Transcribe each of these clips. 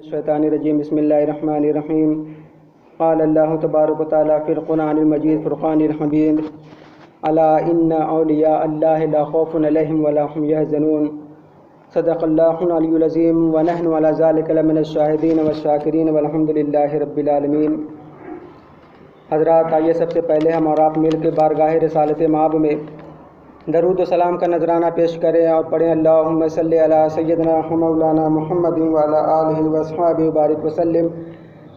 الشیطان الرجیم بسم اللہ الرحمن الرحیم قال اللہ تبارک و تعالیٰ فی القرآن المجید فرقان الحمید الا ان اولیاء اللہ لا خوف علیہم ولا هم یحزنون صدق اللہ العلی العظیم ونحن علی ذلک لمن الشاہدین والشاکرین والحمد للہ رب العالمین۔ حضرات، آئیے سب سے پہلے ہم اور آپ مل کے بارگاہ رسالت مآب میں درود و سلام کا نذرانہ پیش کریں اور پڑھیں اللہم صلی علی سیدنا مولانا محمد وعلی آلہ واصحابہ وبارک وسلم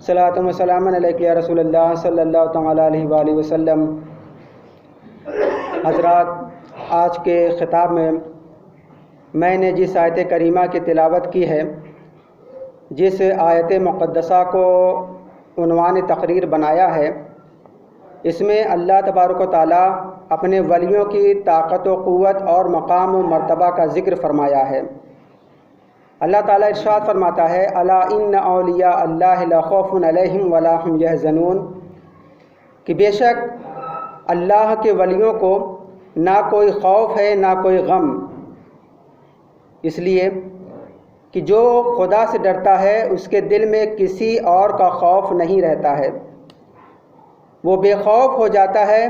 صلاۃ و سلام علیک یا رسول اللہ صلی اللہ تعالی علیہ وآلہ وسلم۔ حضرات، آج کے خطاب میں نے جس آیت کریمہ کی تلاوت کی ہے، جس آیت مقدسہ کو عنوان تقریر بنایا ہے، اس میں اللہ تبارک و تعالیٰ اپنے ولیوں کی طاقت و قوت اور مقام و مرتبہ کا ذکر فرمایا ہے۔ اللہ تعالیٰ ارشاد فرماتا ہے الا ان اولیاء اللہ لا خوف علیہم ولا هم یحزنون، کہ بے شک اللہ کے ولیوں کو نہ کوئی خوف ہے نہ کوئی غم، اس لیے کہ جو خدا سے ڈرتا ہے اس کے دل میں کسی اور کا خوف نہیں رہتا ہے، وہ بے خوف ہو جاتا ہے۔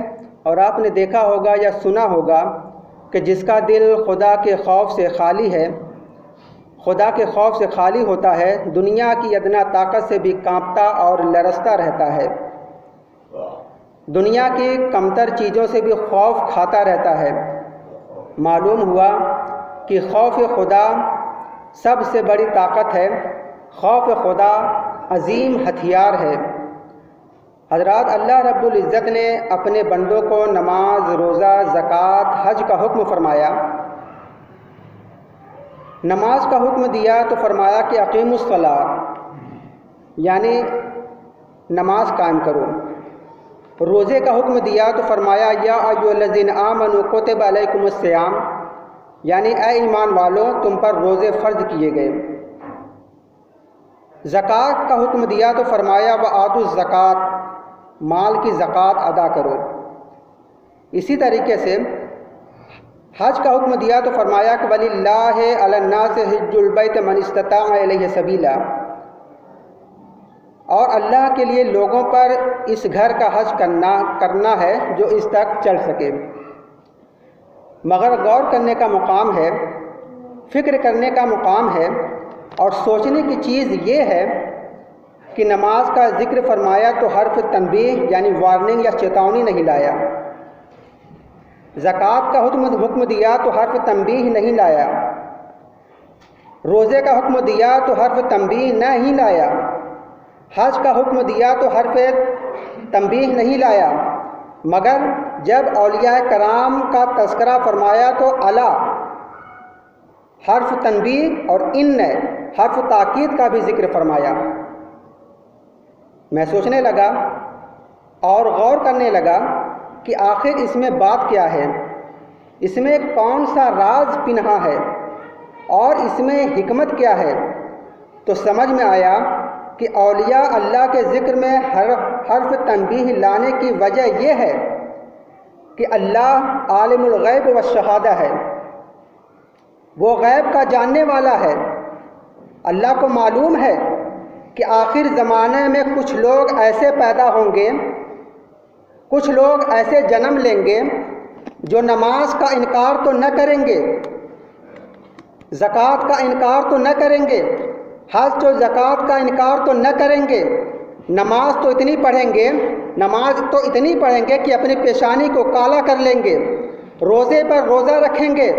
اور آپ نے دیکھا ہوگا یا سنا ہوگا کہ جس کا دل خدا کے خوف سے خالی ہے، خدا کے خوف سے خالی ہوتا ہے، دنیا کی ادنا طاقت سے بھی کانپتا اور لرزتا رہتا ہے، دنیا کی کمتر چیزوں سے بھی خوف کھاتا رہتا ہے۔ معلوم ہوا کہ خوف خدا سب سے بڑی طاقت ہے، خوف خدا عظیم ہتھیار ہے۔ حضرات، اللہ رب العزت نے اپنے بندوں کو نماز، روزہ، زکوٰۃ، حج کا حکم فرمایا۔ نماز کا حکم دیا تو فرمایا کہ اقیموا الصلاۃ، یعنی نماز قائم کرو۔ روزے کا حکم دیا تو فرمایا یا ایھا الذین آمنوا کتب علیکم الصیام، یعنی اے ایمان والوں تم پر روزے فرض کیے گئے۔ زکوٰۃ کا حکم دیا تو فرمایا وآتوا الزکوٰۃ، مال کی زکوٰۃ ادا کرو۔ اسی طریقے سے حج کا حکم دیا تو فرمایا کہ وَلِلَّهِ عَلَى النَّاسِ حِجُّ الْبَيْتِ مَنِ اسْتَطَاعَ إِلَيْهِ سَبِيلًا، اور اللہ کے لیے لوگوں پر اس گھر کا حج کرنا ہے جو اس تک چل سکے۔ مگر غور کرنے کا مقام ہے، فکر کرنے کا مقام ہے، اور سوچنے کی چیز یہ ہے کہ نماز کا ذکر فرمایا تو حرف تنبیہ یعنی وارننگ یا چیتونی نہیں لایا، زکوٰۃ کا حکم دیا تو حرف تنبیہ نہیں لایا، روزے کا حکم دیا تو حرف تنبیہ نہیں لایا، حج کا حکم دیا تو حرف تنبیہ نہیں لایا، مگر جب اولیاء کرام کا تذکرہ فرمایا تو الا حرف تنبیہ اور ان حرف تاکید کا بھی ذکر فرمایا۔ میں سوچنے لگا اور غور کرنے لگا کہ آخر اس میں بات کیا ہے، اس میں کون سا راز پنہا ہے اور اس میں حکمت کیا ہے، تو سمجھ میں آیا کہ اولیاء اللہ کے ذکر میں حرف تنبیہ لانے کی وجہ یہ ہے کہ اللہ عالم الغیب والشہادہ ہے، وہ غیب کا جاننے والا ہے۔ اللہ کو معلوم ہے کہ آخر زمانے میں کچھ لوگ ایسے پیدا ہوں گے، کچھ لوگ ایسے جنم لیں گے جو نماز کا انکار تو نہ کریں گے، زکوٰۃ کا انکار تو نہ کریں گے، حج و زکوٰۃ کا انکار تو نہ کریں گے، نماز تو اتنی پڑھیں گے کہ اپنی پیشانی کو کالا کر لیں گے، روزے پر روزہ رکھیں گے،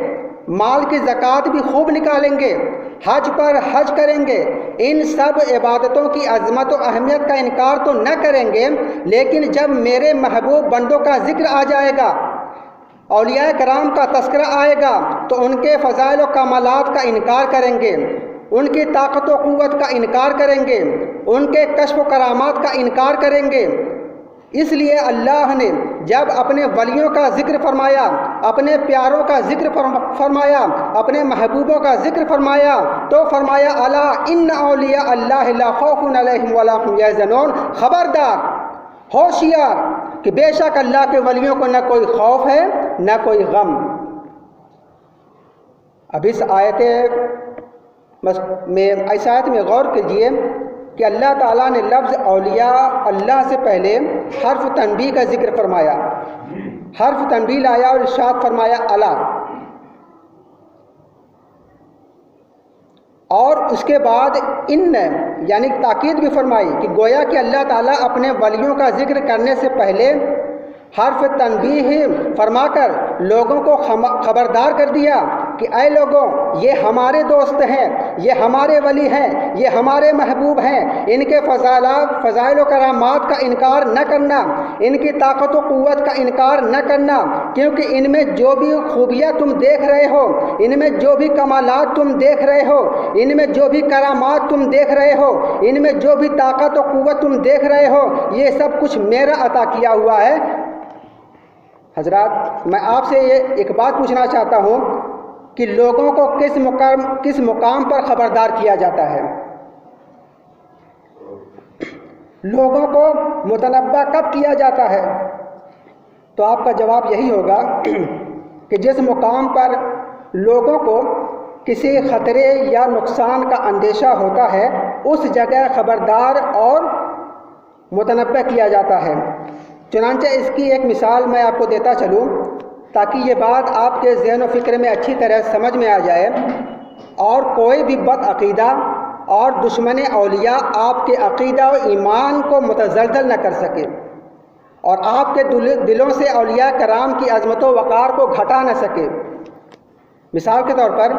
مال کی زکوٰۃ بھی خوب نکالیں گے، حج پر حج کریں گے، ان سب عبادتوں کی عظمت و اہمیت کا انکار تو نہ کریں گے، لیکن جب میرے محبوب بندوں کا ذکر آ جائے گا، اولیاء کرام کا تذکرہ آئے گا تو ان کے فضائل و کمالات کا انکار کریں گے، ان کی طاقت و قوت کا انکار کریں گے، ان کے کشف و کرامات کا انکار کریں گے۔ اس لیے اللہ نے جب اپنے ولیوں کا ذکر فرمایا، اپنے پیاروں کا ذکر فرمایا، اپنے محبوبوں کا ذکر فرمایا تو فرمایا الا ان اولیاء اللہ لا خوف علیہم ولا هم یحزنون، خبردار، ہوشیار کہ بے شک اللہ کے ولیوں کو نہ کوئی خوف ہے نہ کوئی غم۔ اب اس آیت میں اس آیت میں غور کیجیے کہ اللہ تعالیٰ نے لفظ اولیاء اللہ سے پہلے حرف تنبیہ کا ذکر فرمایا، حرف تنبیہ لایا اور ارشاد فرمایا اللہ، اور اس کے بعد ان یعنی تاکید بھی فرمائی کہ گویا کہ اللہ تعالیٰ اپنے ولیوں کا ذکر کرنے سے پہلے حرف تنبیہ فرما کر لوگوں کو خبردار کر دیا کہ اے لوگوں، یہ ہمارے دوست ہیں، یہ ہمارے ولی ہیں، یہ ہمارے محبوب ہیں، ان کے فضائل و کرامات کا انکار نہ کرنا، ان کی طاقت و قوت کا انکار نہ کرنا، کیونکہ ان میں جو بھی خوبیاں تم دیکھ رہے ہو، ان میں جو بھی کمالات تم دیکھ رہے ہو، ان میں جو بھی کرامات تم دیکھ رہے ہو، ان میں جو بھی طاقت و قوت تم دیکھ رہے ہو، یہ سب کچھ میرا عطا کیا ہوا ہے۔ حضرات، میں آپ سے یہ ایک بات پوچھنا چاہتا ہوں کہ لوگوں کو کس مقام پر خبردار کیا جاتا ہے؟ لوگوں کو متنبہ کب کیا جاتا ہے؟ تو آپ کا جواب یہی ہوگا کہ جس مقام پر لوگوں کو کسی خطرے یا نقصان کا اندیشہ ہوتا ہے، اس جگہ خبردار اور متنبہ کیا جاتا ہے۔ چنانچہ اس کی ایک مثال میں آپ کو دیتا چلوں تاکہ یہ بات آپ کے ذہن و فکر میں اچھی طرح سمجھ میں آ جائے، اور کوئی بھی بد عقیدہ اور دشمن اولیاء آپ کے عقیدہ و ایمان کو متزلزل نہ کر سکے، اور آپ کے دلوں سے اولیاء کرام کی عظمت و وقار کو گھٹا نہ سکے۔ مثال کے طور پر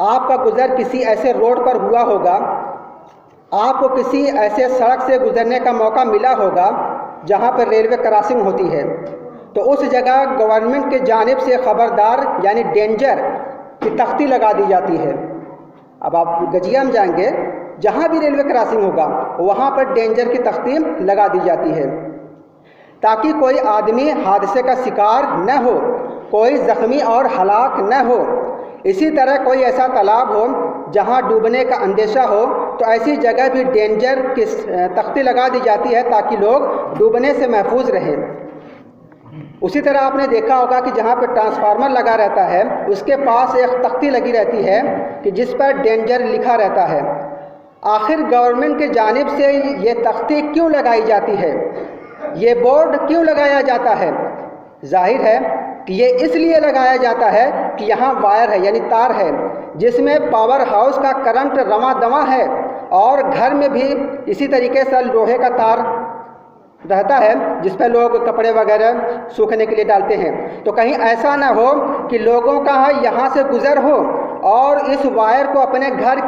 آپ کا گزر کسی ایسے روڈ پر ہوا ہوگا، آپ کو کسی ایسے سڑک سے گزرنے کا موقع ملا ہوگا جہاں پر ریلوے کراسنگ ہوتی ہے، تو اس جگہ گورنمنٹ کی جانب سے خبردار یعنی ڈینجر کی تختی لگا دی جاتی ہے۔ اب آپ گجیا میں جائیں گے، جہاں بھی ریلوے کراسنگ ہوگا وہاں پر ڈینجر کی تختی لگا دی جاتی ہے تاکہ کوئی آدمی حادثے کا شکار نہ ہو، کوئی زخمی اور ہلاک نہ ہو۔ اسی طرح کوئی ایسا تالاب ہو جہاں ڈوبنے کا اندیشہ ہو تو ایسی جگہ بھی ڈینجر کی تختی لگا دی جاتی ہے تاکہ لوگ ڈوبنے سے محفوظ رہیں۔ اسی طرح آپ نے دیکھا ہوگا کہ جہاں پہ ٹرانسفارمر لگا رہتا ہے اس کے پاس ایک تختی لگی رہتی ہے کہ جس پر ڈینجر لکھا رہتا ہے۔ آخر گورنمنٹ کی جانب سے یہ تختی کیوں لگائی جاتی ہے؟ یہ بورڈ کیوں لگایا جاتا ہے؟ ظاہر ہے کہ یہ اس لیے لگایا جاتا ہے کہ یہاں وائر ہے یعنی تار ہے جس میں پاور ہاؤس کا کرنٹ رواں دواں ہے، اور گھر میں بھی اسی طریقے سے لوہے کا تار رہتا ہے جس پہ لوگ کپڑے وغیرہ سوکھنے کے لیے ڈالتے ہیں۔ تو کہیں ایسا نہ ہو کہ لوگوں کا یہاں سے گزر ہو اور اس وائر کو اپنے گھر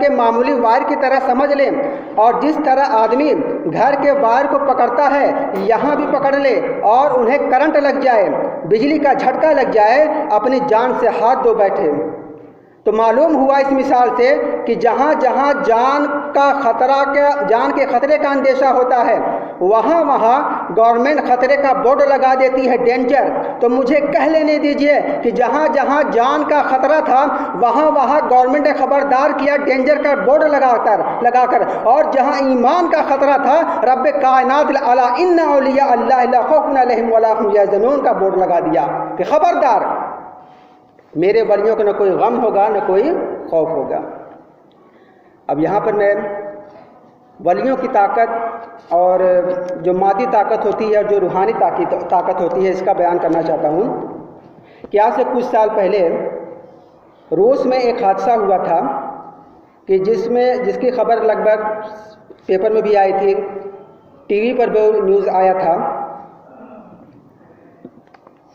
کے معمولی وائر کی طرح سمجھ لیں، اور جس طرح آدمی گھر کے وائر کو پکڑتا ہے یہاں بھی پکڑ لے اور انہیں کرنٹ لگ جائے، بجلی کا جھٹکا لگ جائے، اپنی جان سے ہاتھ دھو بیٹھے۔ تو معلوم ہوا اس مثال سے کہ جہاں جہاں جان کے خطرے کا اندیشہ ہوتا ہے وہاں وہاں گورنمنٹ خطرے کا بورڈ لگا دیتی ہے ڈینجر۔ تو مجھے کہہ لینے دیجئے کہ جہاں جہاں جان کا خطرہ تھا وہاں وہاں گورنمنٹ نے خبردار کیا ڈینجر کا بورڈ لگا کر، اور جہاں ایمان کا خطرہ تھا رب کائنات الا ان اولیاء اللہ لا خوف علیہم ولا هم یحزنون کا بورڈ لگا دیا کہ خبردار، میرے ولیوں کو نہ کوئی غم ہوگا نہ کوئی خوف ہوگا۔ اب یہاں پر میں ولیوں کی طاقت اور جو مادی طاقت ہوتی ہے اور جو روحانی طاقت ہوتی ہے اس کا بیان کرنا چاہتا ہوں کہ آج سے کچھ سال پہلے روس میں ایک حادثہ ہوا تھا کہ جس کی خبر لگ بھگ پیپر میں بھی آئی تھی، ٹی وی پر بھی نیوز آیا تھا۔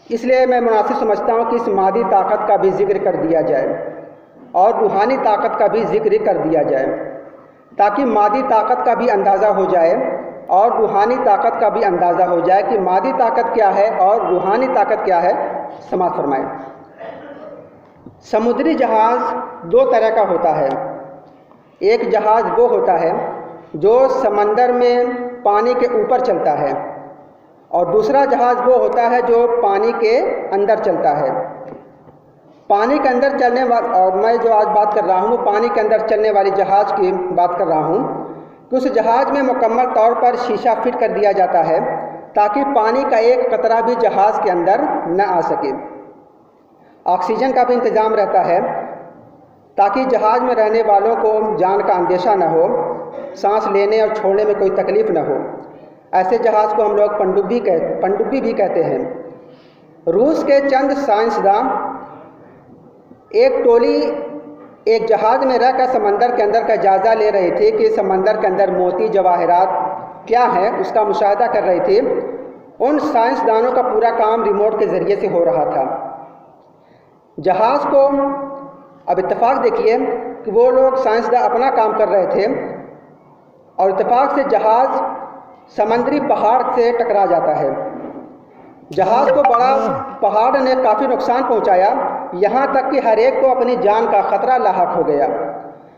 اس لیے میں مناسب سمجھتا ہوں کہ اس مادی طاقت کا بھی ذکر کر دیا جائے اور روحانی طاقت کا بھی ذکر کر دیا جائے تاکہ مادی طاقت کا بھی اندازہ ہو جائے اور روحانی طاقت کا بھی اندازہ ہو جائے کہ مادی طاقت کیا ہے اور روحانی طاقت کیا ہے۔ سماعت فرمائیں۔ سمندری جہاز دو طرح کا ہوتا ہے۔ ایک جہاز وہ ہوتا ہے جو سمندر میں پانی کے اوپر چلتا ہے، اور دوسرا جہاز وہ ہوتا ہے جو پانی کے اندر چلتا ہے۔ پانی کے اندر چلنے والا، اور میں جو آج بات کر رہا ہوں وہ پانی کے اندر چلنے والی جہاز کی بات کر رہا ہوں کہ اس جہاز میں مکمل طور پر شیشہ فٹ کر دیا جاتا ہے تاکہ پانی کا ایک قطرہ بھی جہاز کے اندر نہ آ سکے۔ آکسیجن کا بھی انتظام رہتا ہے، تاکہ جہاز میں رہنے والوں کو جان کا اندیشہ نہ ہو، سانس لینے اور چھوڑنے میں کوئی تکلیف نہ ہو۔ ایسے جہاز کو ہم لوگ پنڈبی بھی کہتے ہیں۔ روس کے چند سائنسداں ایک ٹولی ایک جہاز میں رہ کر سمندر کے اندر کا جائزہ لے رہی تھی کہ سمندر کے اندر موتی جواہرات کیا ہیں، اس کا مشاہدہ کر رہی تھی۔ ان سائنسدانوں کا پورا کام ریموٹ کے ذریعے سے ہو رہا تھا۔ جہاز کو اب اتفاق دیکھیے کہ وہ لوگ سائنسداں اپنا کام کر رہے تھے اور اتفاق سے جہاز سمندری پہاڑ سے ٹکرا جاتا ہے۔ جہاز کو بڑا پہاڑ نے کافی نقصان پہنچایا، یہاں تک کہ ہر ایک کو اپنی جان کا خطرہ لاحق ہو گیا۔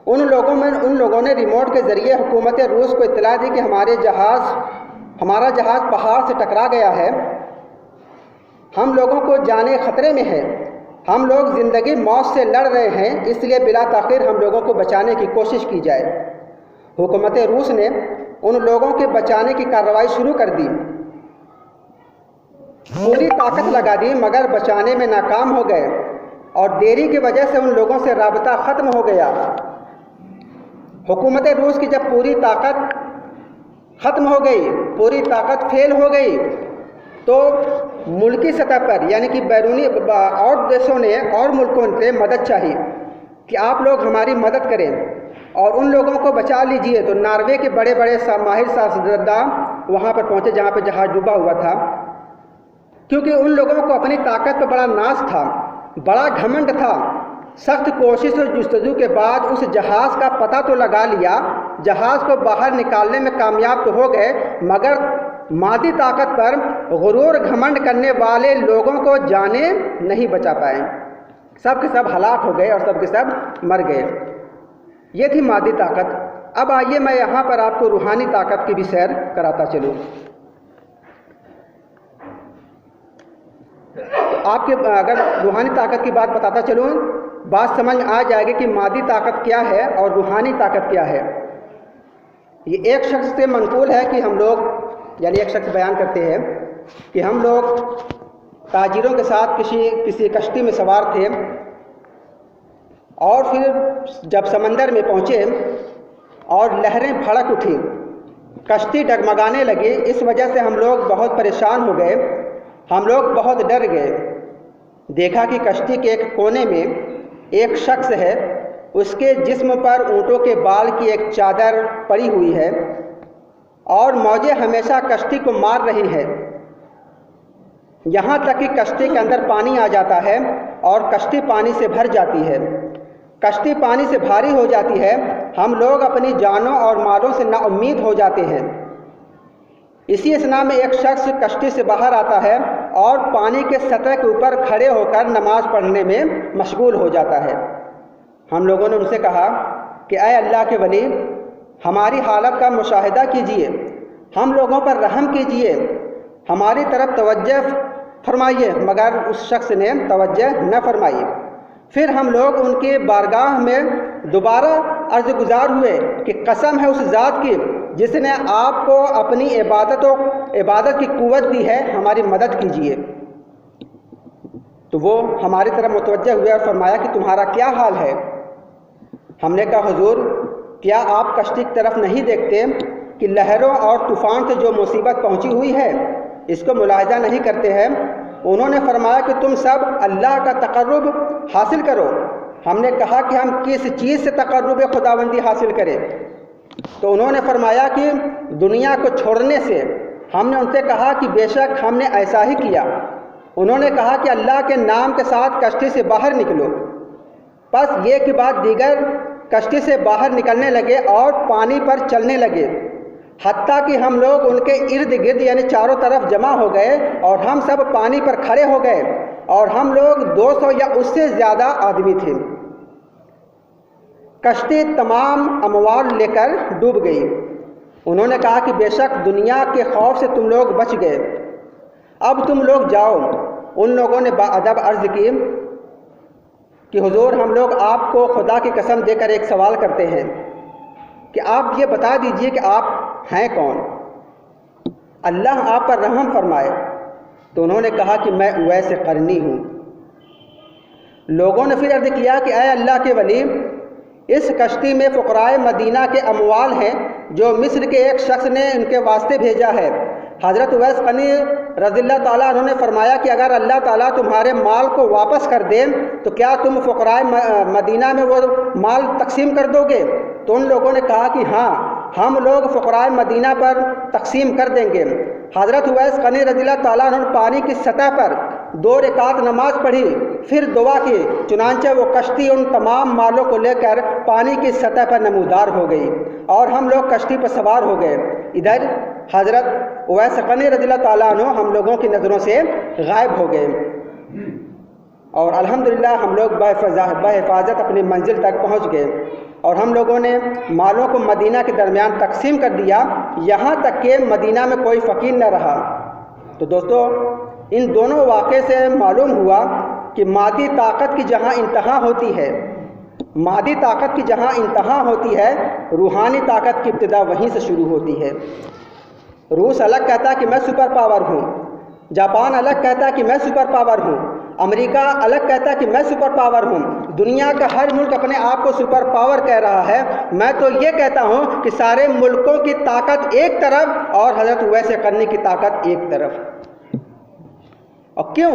ان لوگوں نے ریموٹ کے ذریعے حکومت روس کو اطلاع دی کہ ہمارا جہاز پہاڑ سے ٹکرا گیا ہے، ہم لوگوں کو جانے خطرے میں ہے، ہم لوگ زندگی موت سے لڑ رہے ہیں، اس لیے بلا تاخیر ہم لوگوں کو بچانے کی کوشش کی جائے۔ حکومت روس نے ان لوگوں کے بچانے کی کارروائی شروع کر دی، پوری طاقت لگا دی، مگر بچانے میں ناکام ہو گئے اور دیری کی وجہ سے ان لوگوں سے رابطہ ختم ہو گیا۔ حکومت روس کی جب پوری طاقت ختم ہو گئی، پوری طاقت فیل ہو گئی، تو ملکی سطح پر یعنی کہ بیرونی اور دیشوں نے اور ملکوں سے مدد چاہی کہ آپ لوگ ہماری مدد کریں اور ان لوگوں کو بچا لیجئے۔ تو ناروے کے بڑے بڑے ماہر سائنسداں وہاں پر پہنچے جہاں پہ جہاز ڈوبا ہوا تھا، کیونکہ ان لوگوں کو اپنی طاقت پہ بڑا ناز تھا، بڑا گھمنڈ تھا۔ سخت کوشش اور جستجو کے بعد اس جہاز کا پتہ تو لگا لیا، جہاز کو باہر نکالنے میں کامیاب تو ہو گئے، مگر مادی طاقت پر غرور گھمنڈ کرنے والے لوگوں کو جانے نہیں بچا پائے، سب کے سب ہلاک ہو گئے اور سب کے سب مر گئے۔ یہ تھی مادی طاقت۔ اب آئیے میں یہاں پر آپ کو روحانی طاقت کی بھی سیر کراتا چلوں۔ آپ کے اگر روحانی طاقت کی بات بتاتا چلوں، بات سمجھ آ جائے گی کہ مادی طاقت کیا ہے اور روحانی طاقت کیا ہے۔ یہ ایک شخص سے منقول ہے کہ ہم لوگ یعنی ایک شخص بیان کرتے ہیں کہ ہم لوگ تاجروں کے ساتھ کسی کشتی میں سوار تھے اور پھر جب سمندر میں پہنچے اور لہریں بھڑک اٹھی، کشتی ڈگمگانے لگی، اس وجہ سے ہم لوگ بہت پریشان ہو گئے، ہم لوگ بہت ڈر گئے۔ دیکھا کہ کشتی کے ایک کونے میں ایک شخص ہے، اس کے جسم پر اونٹوں کے بال کی ایک چادر پڑی ہوئی ہے اور موجیں ہمیشہ کشتی کو مار رہی ہے، یہاں تک کہ کشتی کے اندر پانی آ جاتا ہے اور کشتی پانی سے بھر جاتی ہے، کشتی پانی سے بھاری ہو جاتی ہے، ہم لوگ اپنی جانوں اور مالوں سے نا امید ہو جاتے ہیں۔ اسی اثناء میں ایک شخص کشتی سے باہر آتا ہے اور پانی کے سطح کے اوپر کھڑے ہو کر نماز پڑھنے میں مشغول ہو جاتا ہے۔ ہم لوگوں نے ان سے کہا کہ اے اللہ کے ولی، ہماری حالت کا مشاہدہ کیجئے، ہم لوگوں پر رحم کیجئے، ہماری طرف توجہ فرمائیے، مگر اس شخص نے توجہ نہ فرمائی۔ پھر ہم لوگ ان کے بارگاہ میں دوبارہ عرض گزار ہوئے کہ قسم ہے اس ذات کی جس نے آپ کو اپنی عبادت کی قوت دی ہے، ہماری مدد کیجئے۔ تو وہ ہماری طرف متوجہ ہوئے اور فرمایا کہ تمہارا کیا حال ہے؟ ہم نے کہا حضور، کیا آپ کشتی کی طرف نہیں دیکھتے کہ لہروں اور طوفان سے جو مصیبت پہنچی ہوئی ہے، اس کو ملاحظہ نہیں کرتے ہیں؟ انہوں نے فرمایا کہ تم سب اللہ کا تقرب حاصل کرو۔ ہم نے کہا کہ ہم کس چیز سے تقرب خداوندی حاصل کریں؟ تو انہوں نے فرمایا کہ دنیا کو چھوڑنے سے۔ ہم نے ان سے کہا کہ بے شک ہم نے ایسا ہی کیا۔ انہوں نے کہا کہ اللہ کے نام کے ساتھ کشتی سے باہر نکلو۔ بس یہ کہ بعد دیگر کشتی سے باہر نکلنے لگے اور پانی پر چلنے لگے، حتیٰ کہ ہم لوگ ان کے ارد گرد یعنی چاروں طرف جمع ہو گئے اور ہم سب پانی پر کھڑے ہو گئے اور ہم لوگ 200 یا اس سے زیادہ آدمی تھے۔ کشتی تمام اموال لے کر ڈوب گئی۔ انہوں نے کہا کہ بے شک دنیا کے خوف سے تم لوگ بچ گئے، اب تم لوگ جاؤ۔ ان لوگوں نے باادب عرض کی کہ حضور، ہم لوگ آپ کو خدا کی قسم دے کر ایک سوال کرتے ہیں کہ آپ یہ بتا دیجئے کہ آپ ہیں کون؟ اللہ آپ پر رحم فرمائے۔ تو انہوں نے کہا کہ میں اویس قرنی ہوں۔ لوگوں نے پھر عرض کیا کہ اے اللہ کے ولی، اس کشتی میں فقراء مدینہ کے اموال ہیں جو مصر کے ایک شخص نے ان کے واسطے بھیجا ہے۔ حضرت اویس قرنی رضی اللہ تعالیٰ عنہ نے فرمایا کہ اگر اللہ تعالیٰ تمہارے مال کو واپس کر دے تو کیا تم فقراء مدینہ میں وہ مال تقسیم کر دو گے؟ تو ان لوگوں نے کہا کہ ہاں، ہم لوگ فقراء مدینہ پر تقسیم کر دیں گے۔ حضرت اویس قرنی رضی اللہ تعالیٰ عنہ نے پانی کی سطح پر 2 رکعت نماز پڑھی، پھر دعا کی، چنانچہ وہ کشتی ان تمام مالوں کو لے کر پانی کی سطح پر نمودار ہو گئی اور ہم لوگ کشتی پر سوار ہو گئے۔ ادھر حضرت اویس قرنی رضی اللہ تعالیٰ عنہ ہم لوگوں کی نظروں سے غائب ہو گئے، اور الحمدللہ ہم لوگ بحفاظت اپنی منزل تک پہنچ گئے، اور ہم لوگوں نے مالوں کو مدینہ کے درمیان تقسیم کر دیا، یہاں تک کہ مدینہ میں کوئی فقیر نہ رہا۔ تو دوستو، ان دونوں واقعے سے معلوم ہوا کہ مادی طاقت کی جہاں انتہا ہوتی ہے، مادی طاقت کی جہاں انتہا ہوتی ہے، روحانی طاقت کی ابتدا وہیں سے شروع ہوتی ہے۔ روس الگ کہتا ہے کہ میں سپر پاور ہوں، جاپان الگ کہتا ہے کہ میں سپر پاور ہوں، امریکہ الگ کہتا ہے کہ میں سپر پاور ہوں، دنیا کا ہر ملک اپنے آپ کو سپر پاور کہہ رہا ہے۔ میں تو یہ کہتا ہوں کہ سارے ملکوں کی طاقت ایک طرف اور حضرت اویس قرنی کی طاقت ایک طرف۔ اور کیوں؟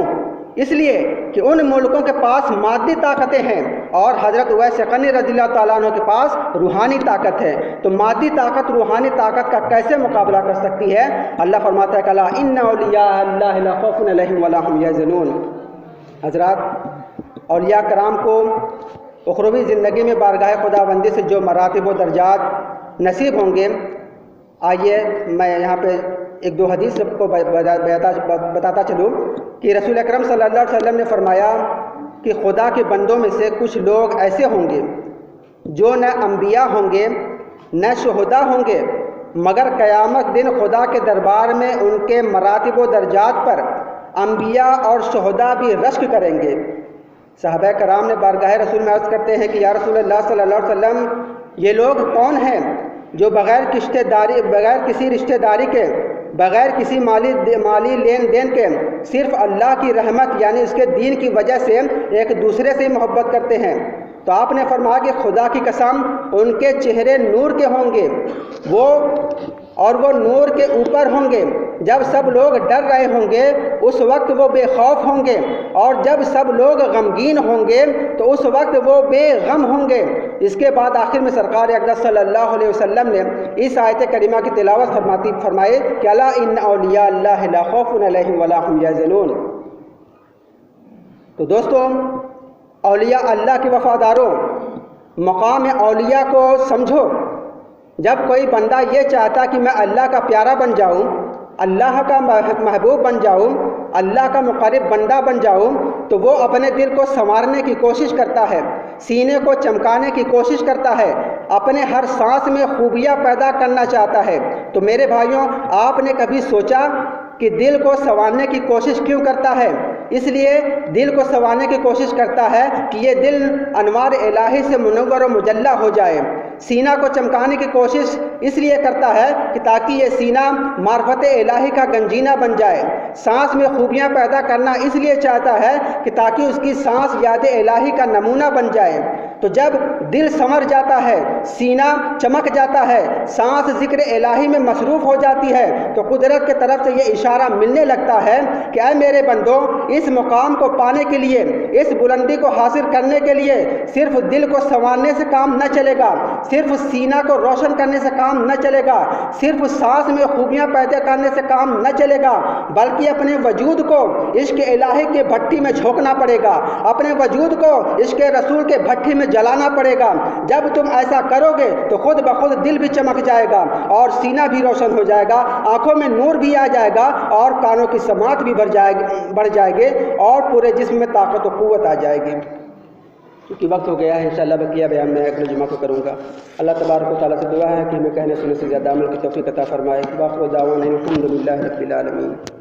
اس لیے کہ ان ملکوں کے پاس مادی طاقتیں ہیں اور حضرت اویس قرنی رضی اللہ تعالیٰ عنہ کے پاس روحانی طاقت ہے۔ تو مادی طاقت روحانی طاقت کا کیسے مقابلہ کر سکتی ہے؟ اللہ فرماتا ہے کہ الا ان اولیاء اللہ لا خوف علیہم ولا هم یحزنون۔ حضرات، اولیاء کرام کو اخروی زندگی میں بارگاہ خداوندی سے جو مراتب و درجات نصیب ہوں گے، آئیے میں یہاں پہ 1-2 حدیث کو بتاتا چلوں کہ رسول اکرم صلی اللہ علیہ وسلم نے فرمایا کہ خدا کے بندوں میں سے کچھ لوگ ایسے ہوں گے جو نہ انبیاء ہوں گے نہ شہداء ہوں گے، مگر قیامت دن خدا کے دربار میں ان کے مراتب و درجات پر انبیاء اور شہداء بھی رشک کریں گے۔ صحابہ کرام نے بارگاہ رسول میں عرض کرتے ہیں کہ یا رسول اللہ صلی اللہ علیہ وسلم، یہ لوگ کون ہیں جو بغیر کسی رشتہ داری کے، بغیر کسی مالی لین دین کے، صرف اللہ کی رحمت یعنی اس کے دین کی وجہ سے ایک دوسرے سے محبت کرتے ہیں؟ تو آپ نے فرمایا کہ خدا کی قسم، ان کے چہرے نور کے ہوں گے، وہ نور کے اوپر ہوں گے۔ جب سب لوگ ڈر رہے ہوں گے اس وقت وہ بے خوف ہوں گے، اور جب سب لوگ غمگین ہوں گے تو اس وقت وہ بے غم ہوں گے۔ اس کے بعد آخر میں سرکار اقدس صلی اللہ علیہ وسلم نے اس آیت کریمہ کی تلاوت فرمائے کہ الا ان اولیاء اللہ لا خوف علیہم ولا هم یحزنون۔ تو دوستو، اولیاء اللہ کے وفاداروں، مقام اولیاء کو سمجھو۔ جب کوئی بندہ یہ چاہتا کہ میں اللہ کا پیارا بن جاؤں، اللہ کا محبوب بن جاؤں، اللہ کا مقرب بندہ بن جاؤں، تو وہ اپنے دل کو سنوارنے کی کوشش کرتا ہے، سینے کو چمکانے کی کوشش کرتا ہے، اپنے ہر سانس میں خوبیاں پیدا کرنا چاہتا ہے۔ تو میرے بھائیوں، آپ نے کبھی سوچا کہ دل کو سنوارنے کی کوشش کیوں کرتا ہے؟ اس لیے دل کو سنوارنے کی کوشش کرتا ہے کہ یہ دل انوار الہی سے منور و مجلہ ہو جائے۔ سینہ کو چمکانے کی کوشش اس لیے کرتا ہے کہ تاکہ یہ سینہ معرفت الہی کا گنجینہ بن جائے۔ سانس میں خوبیاں پیدا کرنا اس لیے چاہتا ہے کہ تاکہ اس کی سانس یاد الہی کا نمونہ بن جائے۔ تو جب دل سنور جاتا ہے، سینہ چمک جاتا ہے، سانس ذکر الہی میں مصروف ہو جاتی ہے، تو قدرت کے طرف سے یہ اشارہ ملنے لگتا ہے کہ اے میرے بندو، اس مقام کو پانے کے لیے، اس بلندی کو حاصل کرنے کے لیے صرف دل کو سنوارنے سے کام نہ چلے گا، صرف سینہ کو روشن کرنے سے کام نہ چلے گا، صرف سانس میں خوبیاں پیدا کرنے سے کام نہ چلے گا، بلکہ اپنے وجود کو عشق الہی کے بھٹی میں جھونکنا پڑے گا، اپنے وجود کو عشق رسول کے بھٹی میں جلانا پڑے گا۔ جب تم ایسا کرو گے تو خود بخود دل بھی چمک جائے گا اور سینہ بھی روشن ہو جائے گا، آنکھوں میں نور بھی آ جائے گا اور کانوں کی سماعت بھی بڑھ جائے گی اور پورے جسم میں طاقت و قوت آ جائے گی۔ کیونکہ وقت ہو گیا ہے، انشاءاللہ بقیہ بیان میں اگلے جمعہ کو کروں گا۔ اللہ تبارک و تعالیٰ سے دعا ہے کہ ہمیں کہنے سننے سے زیادہ عمل کی توفیق عطا فرمائے۔ وآخر دعوانا الحمد للہ رب العالمین۔